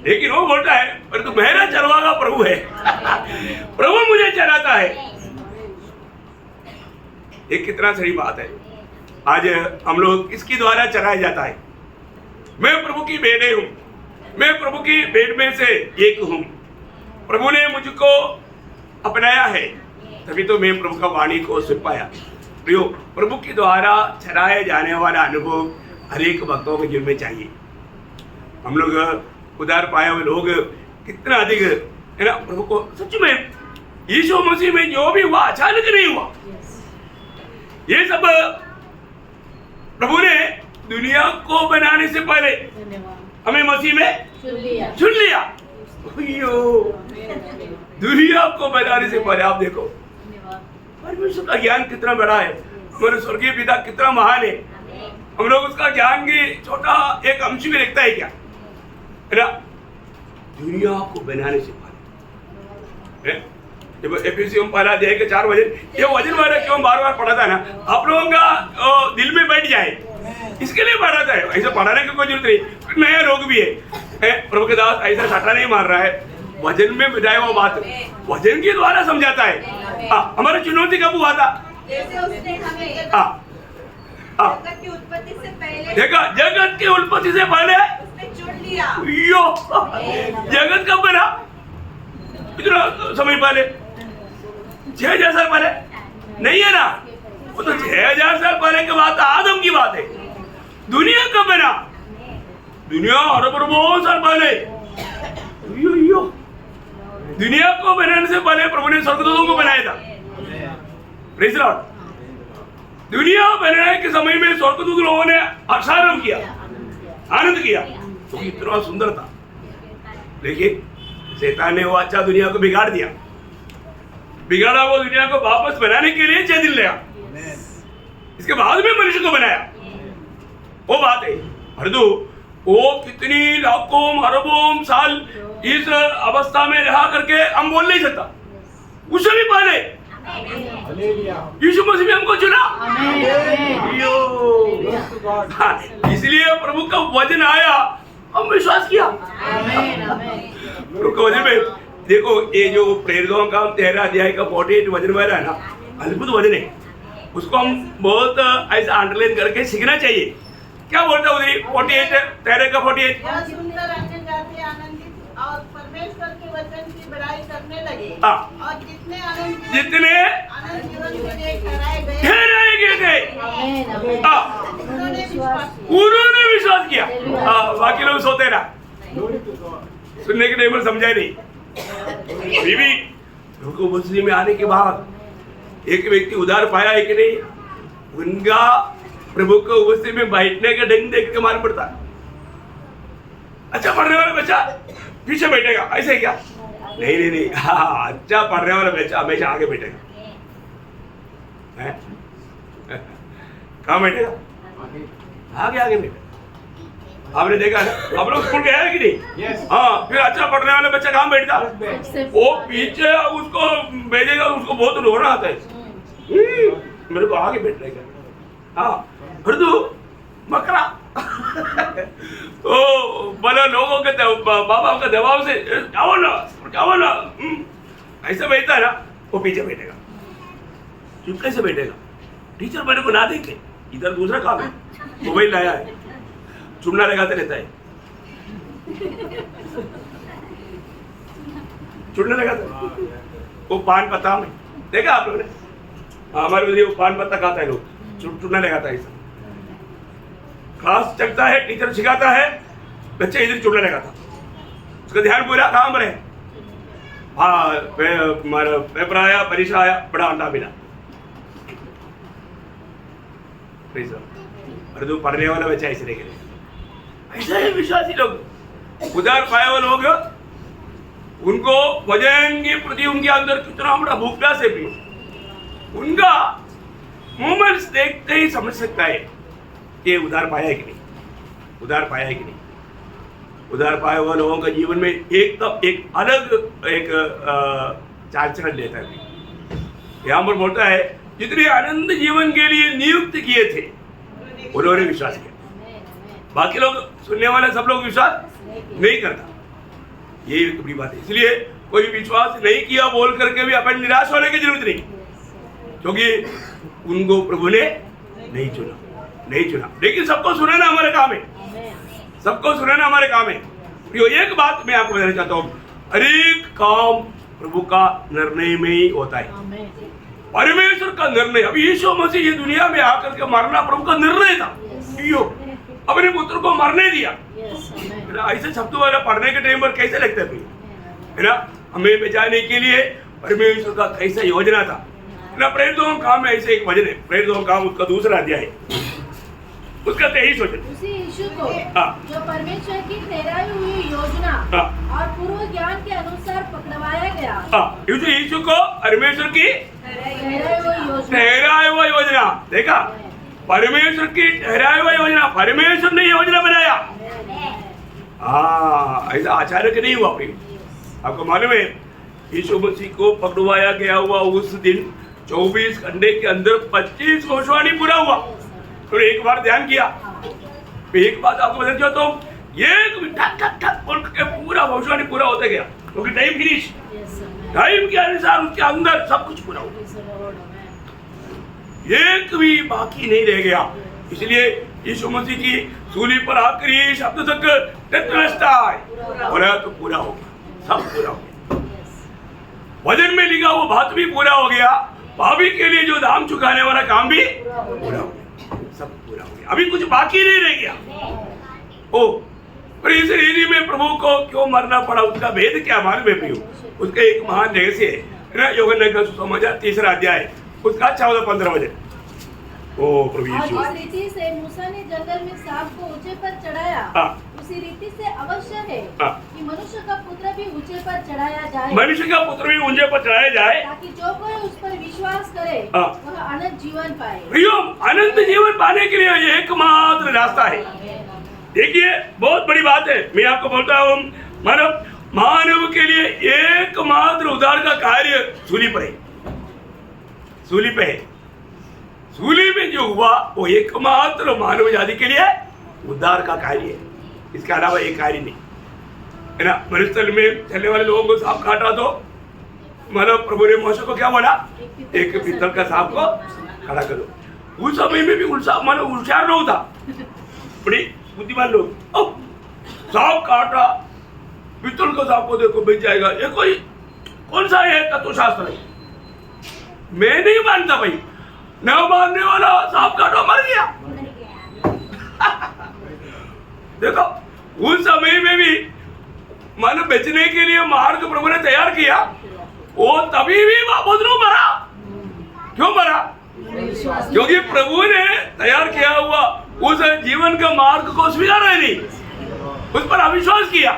लेकिन वो बोलता है पर तू मेरा चरवाहा प्रभु है। प्रभु मुझे चराता है। ये कितना सही बात है। आज हम लोग किसके द्वारा चराया जाता है? मैं प्रभु की बेटे हूं, मैं प्रभु की भेड़ में से एक हूं। प्रभु ने मुझको अपनाया है, तभी तो मैं प्रभु का वाणी को सुन पाया। प्रियो, प्रभु के द्वारा चराए जाने वाला अनुभव हर एक भक्तों के जीवन में चाहिए। हम लोग उदार पाए हुए लोग कितना अधिक, है ना, प्रभु को सच में यीशु मसीह में जो भी हुआ अचानक नहीं हुआ। ये सब प्रभु ने दुनिया को बनाने से पहले हमें मसीह में चुन लिया। दुनिया को बनाने से पहले आप देखो परमेश्वर का ज्ञान कितना बड़ा है, हमारे स्वर्गीय पिता कितना महान है। हम लोग उसका ज्ञान की छोटा एक अंश भी देखता है क्या, है ना। दुनिया को बनाने से पहले जब एफिसियम पहला अध्याय के 4 वचन, ये वचन वाला क्यों बार बार पढ़ा था ना, आप लोगों का दिल में बैठ जाए, इसके लिए पढ़ा था। ऐसा पढ़ाने की कोई जरूरत नहीं। नया लोग भी है, प्रभु के दास ऐसा सट्टा नहीं मार रहा है, वचन में बताया वो बात वचन के द्वारा समझाता है। हमारी चुनौती कब हुआ था? जैसे उसने हमें जगत की उत्पत्ति से पहले, देखा, जगत की उत्पत्ति से पहले उसने चुन लिया। जगत कब बना? कितना समय पहले? 6000 साल पहले नहीं है ना, वो तो 6000 साल पहले की बात, आदम की बात है। दुनिया कब बना? दुनिया अरबों साल पहले। दुनिया को बनाने से पहले प्रभु ने स्वर्गदूतों को बनाया था। Praise Lord. दुनिया बनाने के समय में स्वर्गदूत लोगों ने हर्षारंभ किया, आनंद किया, तो इतना सुंदर था। लेकिन शैतान ने वो अच्छा दुनिया को बिगाड़ दिया, बिगाड़ा वो दुनिया को वापस बनाने के लिए 6 दिन लिया, इसके बाद में मनुष्य को बनाया। वो बात है, परंतु वो कितनी लाखों अरबों साल इस अवस्था में रहा करके हम बोल नहीं सकता। उससे भी पहले यीशु मसीह ने हमको चुना। इसलिए प्रभु का वचन आया, हम विश्वास किया। प्रभु का वचन में देखो, ये जो प्रेरितों का 13 अध्याय का 48 वचन वाला है ना, अद्भुत वचन है। उसको हम बहुत ऐसा अंडरलाइन करके सीखना चाहिए। क्या बोलता है उधर 48 13 का 48? सुंदर अन्य जाति आनंदित और परमेश्वर के वचन की बड़ाई करने लगे, और जितने आनंद जीवन के लिए ठहराए गए थे, उन्होंने विश्वास किया। बाकी लोग सोते ना, सुनने के टाइम समझा नहीं। बीबी उनको मुस्लिम में आने के बाद एक व्यक्ति उधार पाया है कि नहीं, उनका प्रभु को उपस्थिति में बैठने का ढंग देख के मालूम पड़ता। अच्छा पढ़ने वाला बच्चा पीछे बैठेगा, ऐसे क्या? नहीं नहीं नहीं, हाँ, अच्छा पढ़ने वाला बच्चा हमेशा आगे बैठेगा। कहाँ बैठेगा? आगे आगे बैठेगा। आपने देखा ना, आप लोग स्कूल गए हैं कि नहीं? Yes. हाँ, फिर अच्छा पढ़ने वाला बच्चा कहाँ बैठता? सबसे वो पीछे उसको भेजेगा, उसको बहुत रोना आता है। मेरे को आगे बैठने का। हाँ, फिर तो मकरा तो बड़े लोगों के बाबा के दबाव से जाओ ना ऐसा बैठता है ना, वो पीछे बैठेगा, चुपके से बैठेगा। टीचर मेरे को ना देखे, इधर दूसरा काम है, मोबाइल लाया है, चुमना लगाते रहता है, चुनने लगाता है। वो पान पत्ता में देखा आप लोगों ने? हमारे उधर वो पान पत्ता खाता है, लोग चुनने लगाता है। ऐसा क्लास चलता है, टीचर सिखाता है, बच्चे इधर चुनने लगाता, उसका ध्यान पूरा काम रहे। हाँ, पेपर आया, परीक्षा आया, बड़ा अंडा मिला, और जो पढ़ने वाला बच्चा ऐसे नहीं करेगा। ऐसा ही विश्वासी लोग, उदार पाए हुए लोग, उनको वजन के प्रति उनके अंदर कितना बड़ा भूख प्यास है भी, उनका मूवमेंट्स देखते ही समझ सकता है कि उधार पाया है कि नहीं, उधार पाया है कि नहीं। उधार पाए हुए लोगों का जीवन में एक अलग चाल चलन लेता है। यहाँ पर बोलता है जितने आनंद जीवन के लिए नियुक्त किए थे उन्होंने विश्वास किया, बाकी लोग सुनने वाले सब लोग विश्वास नहीं करता। यही एक बड़ी बात है। इसलिए कोई विश्वास नहीं किया बोल करके भी अपन निराश होने की जरूरत नहीं, क्योंकि उनको प्रभु ने नहीं चुना। लेकिन सबको सुनाना हमारे काम है, सबको सुनाना हमारे काम है। तो एक बात मैं आपको बताना चाहता हूँ, हर एक काम प्रभु का निर्णय में ही होता है, परमेश्वर का निर्णय। अभी यीशु मसीह ये दुनिया में आकर के मरना प्रभु का निर्णय था, अपने पुत्र को मरने दिया। ऐसे शब्दों वाला पढ़ने के टाइम पर कैसे लगता है ना, हमें बचाने के लिए परमेश्वर का कैसा योजना था ना। प्रेरितों काम में ऐसे एक वचन है, प्रेरितों काम उसका दूसरा अध्याय है, उसका 23 वचन। उसी यीशु को जो परमेश्वर की ठहराई हुई योजना और पूर्व ज्ञान के अनुसार पकड़वाया गया। यीशु को परमेश्वर की ठहराई हुई योजना, देखा, परमेश्वर की ठहराई हुई योजना, परमेश्वर ने योजना बनाया। ऐसा अचानक नहीं हुआ। आपको मालूम है यीशु मसीह को पकड़वाया गया हुआ उस दिन 24 घंटे के अंदर 25 भविष्यवाणी पूरा हुआ। तो एक बार ध्यान किया, एक बात आपको बताना चाहता हूँ, एक ठक बोल के पूरा भविष्यवाणी पूरा होता गया, क्योंकि टाइम फिनिश, टाइम के अनुसार उसके अंदर सब कुछ पूरा हुआ, एक भी बाकी नहीं रह गया। इसलिए यीशु मसीह की सूली पर आखिरी शब्द तक तो पूरा हो गया, सब पूरा हो गया। वचन में लिखा वो बात भी पूरा हो गया, पापी के लिए जो दाम चुकाने वाला काम भी पूरा हो गया, सब पूरा हो गया, अभी कुछ बाकी नहीं रह गया। ओ पर इस रीति में प्रभु को क्यों मरना पड़ा, उसका भेद क्या मालूम है प्रियो? उसका एक महान रहस्य है। यूहन्ना का सुसमाचार 3 अध्याय उसका 14-15 वचन। ओ प्रभु यीशु, और इस रीति से मूसा ने जंगल में सांप को ऊंचे पर चढ़ाया, उसी रीति से अवश्य है कि मनुष्य का पुत्र भी ऊंचे पर चढ़ाया जाए, मनुष्य का पुत्र भी ऊंचे पर चढ़ाया जाए, ताकि जो कोई उस पर विश्वास करे वह अनंत जीवन पाए। प्रियो, अनंत जीवन पाने के लिए एकमात्र रास्ता है। देखिए बहुत बड़ी बात है, मैं आपको बोलता हूँ, मानव के लिए एकमात्र उद्धार का कार्य सूली पर है, सूली पे है। सूली में जो हुआ वो एकमात्र मानव जाति के लिए उद्धार का कार्य है, इसके अलावा एक कार्य नहीं है ना। मरुस्थल में चलने वाले लोगों को सांप काटा तो प्रभु ने मूसा को क्या बोला, एक पीतल का सांप को खड़ा करो। उस समय में भी होशियार लोग था, बड़ी बुद्धिमान लोग, सांप काटा, पीतल का सांप को देखो बच जाएगा, ये कोई कौन सा है तत्वशास्त्र है? मैं नहीं मानता भाई, न मानने वाला सांप काटा मर गया। देखो उस समय में भी मन बेचने के लिए मार्ग प्रभु ने तैयार किया, वो तभी भी बदलू मरा। क्यों मरा? क्योंकि प्रभु ने तैयार किया हुआ उस जीवन का मार्ग को स्वीकारा नहीं, उस पर अविश्वास किया।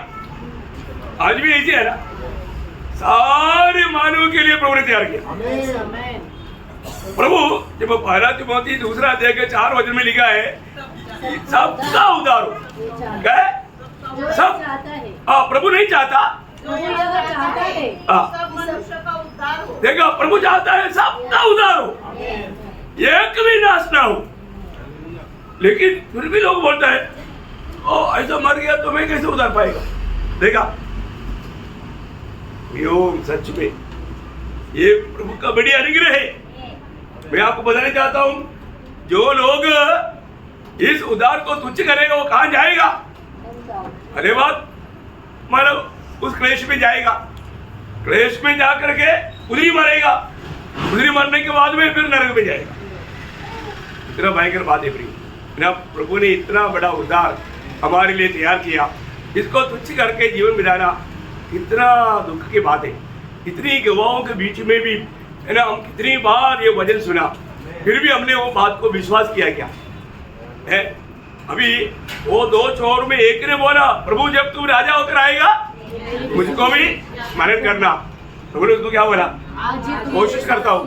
आज भी ऐसे है ना, सारे मानव के लिए प्रभु ने तैयार किया। प्रभु जब 1 तिमोथी 2 अध्याय के 4 वचन में लिखा है, सबका उद्धार हो। क्या है? जो सब चाहता है, प्रभु नहीं चाहता। प्रभु यह चाहता है सब मनुष्य का उद्धार हो। देखो प्रभु चाहता है सबका उद्धार हो, एक भी नाश ना हो। लेकिन फिर भी लोग बोलते हैं ओ ऐसा मर गया तो मैं कैसे उद्धार पाएगा। देखा योग सच में ये प्रभु का बड़ी अनुग्रह है। मैं आपको बताना चाहता हूं, जो लोग इस उद्धार को तुच्छ करेगा वो कहां जाएगा? अरे बात मतलब उस क्लेश में जाएगा, क्लेश में जा करके उधरी मरेगा, उधरी मरने के बाद में फिर नरक में जाएगा। इतना भयंकर बात है प्रिय। ना प्रभु ने इतना बड़ा उद्धार हमारे लिए तैयार किया, इसको तुच्छ करके जीवन बिताना कितना दुख की बात है। इतनी गवाहों के बीच में भी है ना, हम कितनी बार ये वचन सुना, फिर भी हमने वो बात को विश्वास किया क्या है? अभी वो दो चोर में एक ने बोला प्रभु जब तुम राजा होकर आएगा मुझको भी मदद करना। प्रभु ने उसको क्या बोला? कोशिश करता हूँ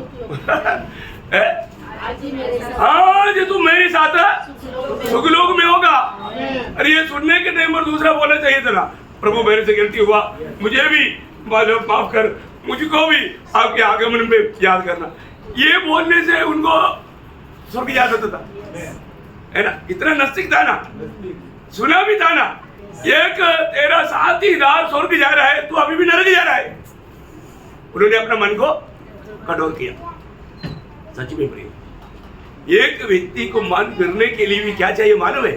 आज तुम मेरे साथ सुखलोक में होगा। अरे ये सुनने के टाइम पर दूसरा बोलना चाहिए था ना, प्रभु मेरे से गलती हुआ, मुझे भी माफ कर, मुझको भी आपके आगमन में याद करना। ये बोलने से उनको स्वर्ग याद होता था, है ना? इतना नजदीक था ना, सुना भी था ना। एक तेरा साथीदार स्वर्ग जा रहा है, तू अभी भी नरक जा रहा है। उन्होंने अपना मन को कठोर किया। सच में प्रिय, एक व्यक्ति को मन फिरने के लिए भी क्या चाहिए मालूम है?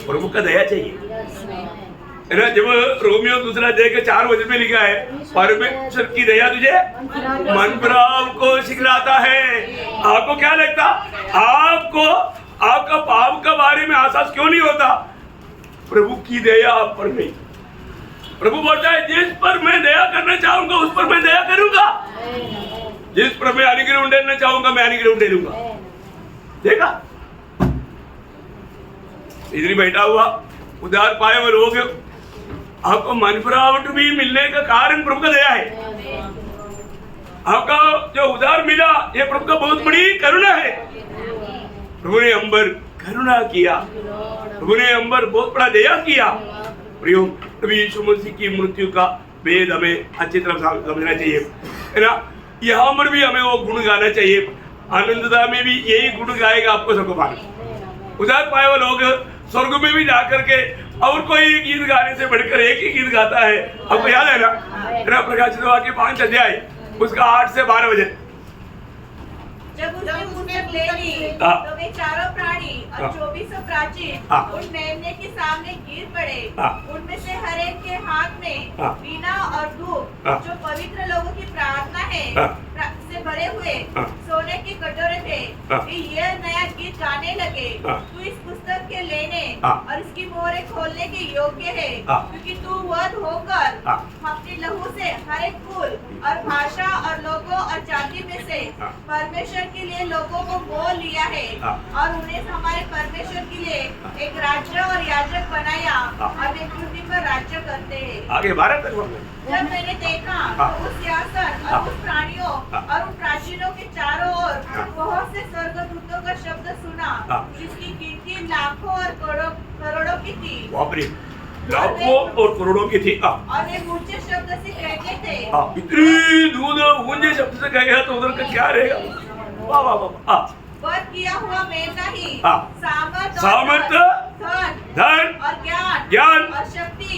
प्रभु का दया चाहिए, है ना? जब रोमियो दूसरा अध्याय के 4 वचन में लिखा है परमेश्वर की दया तुझे मन भाव को सिखलाता है। आपको क्या लगता? आपको आपका पाप के बारे में एहसास क्यों नहीं होता? प्रभु की दया आप पर नहीं। प्रभु बोलता है जिस पर मैं दया करना चाहूंगा उस पर मैं दया करूंगा, जिस पर मैं अनुग्रह उंडेलना चाहूंगा मैं अनुग्रह उंडेलूंगा। देखा, इधर बैठा हुआ उद्धार पाए हुए लोग, आपको मन फिरावट भी मिलने का कारण प्रभु का दया है। आपका जो उद्धार मिला ये प्रभु का बहुत बड़ी करुणा है। प्रभु ने हम पर करुणा किया, प्रभु ने हम पर बहुत बड़ा दया किया। प्रियो, प्रभु यीशु मसीह की मृत्यु का भेद हमें अच्छी तरह समझना चाहिए, है ना? यहाँ पर भी हमें वो गुण गाना चाहिए। आनंददा में भी यही गुण गाएगा आपको सबको मालूम। उद्धार पाए हुए लोग स्वर्ग में भी जाकर के और कोई गीत गाने से बढ़कर एक ही गीत गाता है। आपको याद है ना? प्रकाशित वाक्य 5 अध्याय उसका 8 से 12 बजे। जब उसने पुस्तक ले ली तो वे चारों प्राणी और 24 प्राचीन उस मेमने के सामने गिर पड़े। उनमें से हर एक के हाथ में वीणा और धूप जो पवित्र लोगों की प्रार्थना है से भरे हुए सोने के कटोरे थे। वे यह नया गीत गाने लगे, तू इस पुस्तक के लेने और इसकी मोहरें खोलने के योग्य है, क्योंकि तू वध होकर अपने लहू से हर एक कुल और भाषा और लोगों और जाति में से परमेश्वर के लिए लोगों को मोल लिया है और उन्हें हमारे परमेश्वर के लिए एक राज्य और याजक बनाया और वे पृथ्वी पर राज्य करते हैं। आगे 12 तक जब मैंने देखा तो उस सिंहासन और उस प्राणियों और उन प्राचीनों के चारों ओर बहुत से स्वर्गदूतों का शब्द सुना, जिसकी गिनती लाखों और करोड़ों की थी। लाखों और करोड़ों की थी। और वे ऊंचे शब्द से कहते थे, इतनी दूध ऊंचे शब्द से कहेगा तो उधर का क्या रहेगा? वाह वाह वाह। वध किया हुआ मैं नहीं, सामर्थ धन और ज्ञान और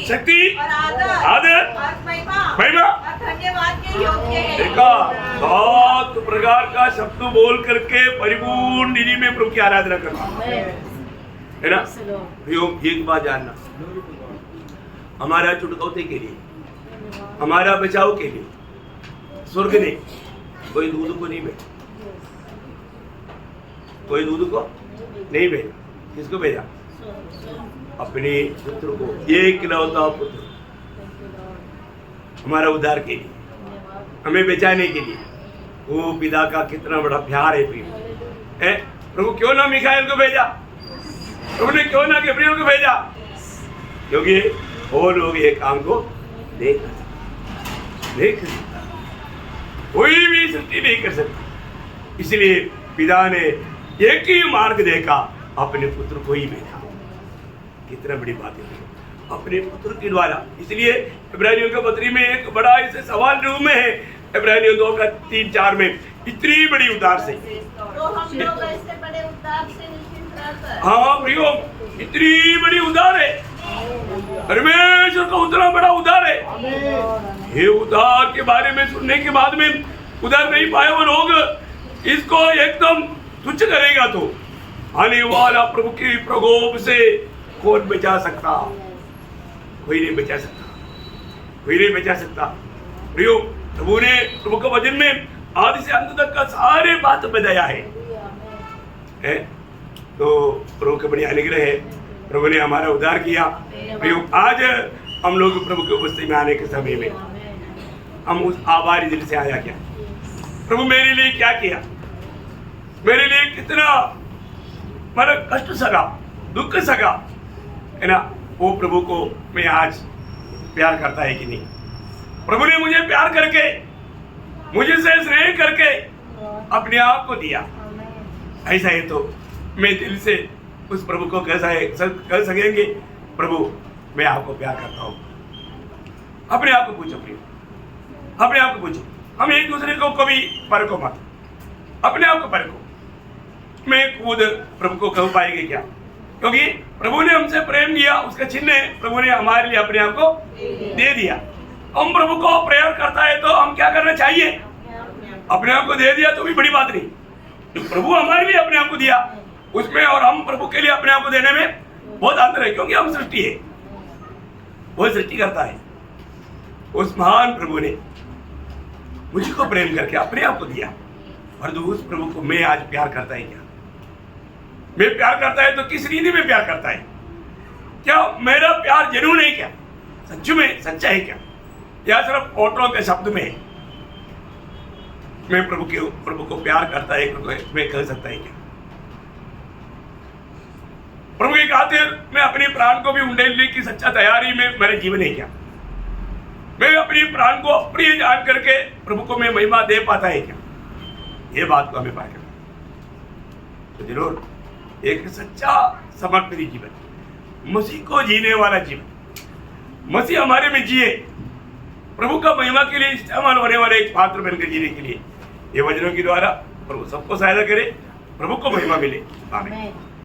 शक्ति और आदर और महिमा और धन्यवाद के योग्य है। देखा, 7 प्रकार का शब्द बोल करके परिपूर्ण निधि में प्रभु की आराधना करना, है ना? एक बात जानना, हमारा छुटकारे के लिए, हमारा बचाव के लिए स्वर्ग ने कोई दूध को नहीं भेजा, कोई दूध को नहीं भेजा। किसको भेजा? अपने पुत्र को, एक इकलौता पुत्र, हमारा उद्धार के लिए, हमें बचाने के लिए। वो पिता का कितना बड़ा प्यार है प्रिय, है? प्रभु क्यों ना मिखाइल को भेजा, प्रभु ने क्यों ना गब्रिएल को भेजा? क्योंकि वो लोग ये काम को देख सकता, कोई भी सृष्टि नहीं कर सकती। इसलिए पिता ने एक ही मार्ग देखा, अपने पुत्र को ही भेजा। कितना बड़ी बात है, अपने पुत्र के द्वारा। इसलिए इब्रानियों के पत्री में एक बड़ा इसे सवाल रूप में है, इब्रानियों 2:3-4 में इतनी बड़ी उद्धार से। तो हम लोग ऐसे बड़े उद्धार से निश्चिंत रहकर, हाँ प्रियो, इतनी बड़ी उद्धार है, परमेश्वर का उतना बड़ा उद्धार है। ये उद्धार के बारे में सुनने के बाद में उद्धार नहीं पाए वो लोग इसको एकदम तुच्छ करेगा तो आने वाला प्रभु के प्रकोप से कौन बचा सकता? कोई नहीं बचा सकता, कोई नहीं बचा सकता। प्रियो, प्रभु ने प्रभु के वचन में आदि से अंत तक का सारे बात बताया है? तो प्रभु का बड़ी अनुग्रह है, प्रभु ने हमारा उद्धार किया। प्रियो, आज हम लोग प्रभु की उपस्थिति में आने के समय में हम उस आभारी दिल से आया क्या? प्रभु मेरे लिए क्या किया, मेरे लिए कितना मेरा कष्ट सगा, दुख सगा, है ना? वो प्रभु को मैं आज प्यार करता है कि नहीं? प्रभु ने मुझे प्यार करके, मुझे से स्नेह करके अपने आप को दिया। ऐसा है तो मैं दिल से उस प्रभु को कह सकेंगे, प्रभु मैं आपको प्यार करता हूँ। अपने आप को पूछो प्रिय, अपने आप को पूछो। हम एक दूसरे को कभी परखो मत, अपने आप को परखो। मैं खुद प्रभु को कह पाएंगे क्या? क्योंकि प्रभु ने हमसे प्रेम किया, उसका चिन्ह प्रभु ने हमारे लिए अपने आप को दे दिया। हम प्रभु को प्रेयर करता है तो हम क्या करना चाहिए? अपने आप को दे दिया तो भी बड़ी बात नहीं, जो प्रभु हमारे लिए अपने आप को दिया उसमें और हम प्रभु के लिए अपने आप को देने में बहुत अंतर है। क्योंकि हम सृष्टि है, वो सृष्टि करता है। उस महान प्रभु ने मुझको प्रेम करके अपने आप को दिया, और उस प्रभु को मैं आज प्यार करता है क्या? मैं प्यार करता है तो किस रीति में प्यार करता है? क्या मेरा प्यार जरूर है क्या? सच में सच्चा है क्या, या सिर्फ फोटो के शब्द में है? मैं प्रभु को प्यार करता है मैं कह सकता है क्या? प्रभु की खातिर मैं अपने प्राण को भी उंडेलने की सच्चा तैयारी में मेरे जीवन है क्या? मैं अपने प्राण को प्रिय जान करके प्रभु को मैं महिमा दे पाता है क्या? ये बात को हमें पाया तो जरूर एक सच्चा समर्पित जीवन, मसीह को जीने वाला जीवन, मसीह हमारे में जिए, प्रभु का महिमा के लिए इस्तेमाल होने वाले एक पात्र बनकर जीने के लिए ये वचनों के द्वारा प्रभु सबको सहायता करे, प्रभु को महिमा मिले। आमीन।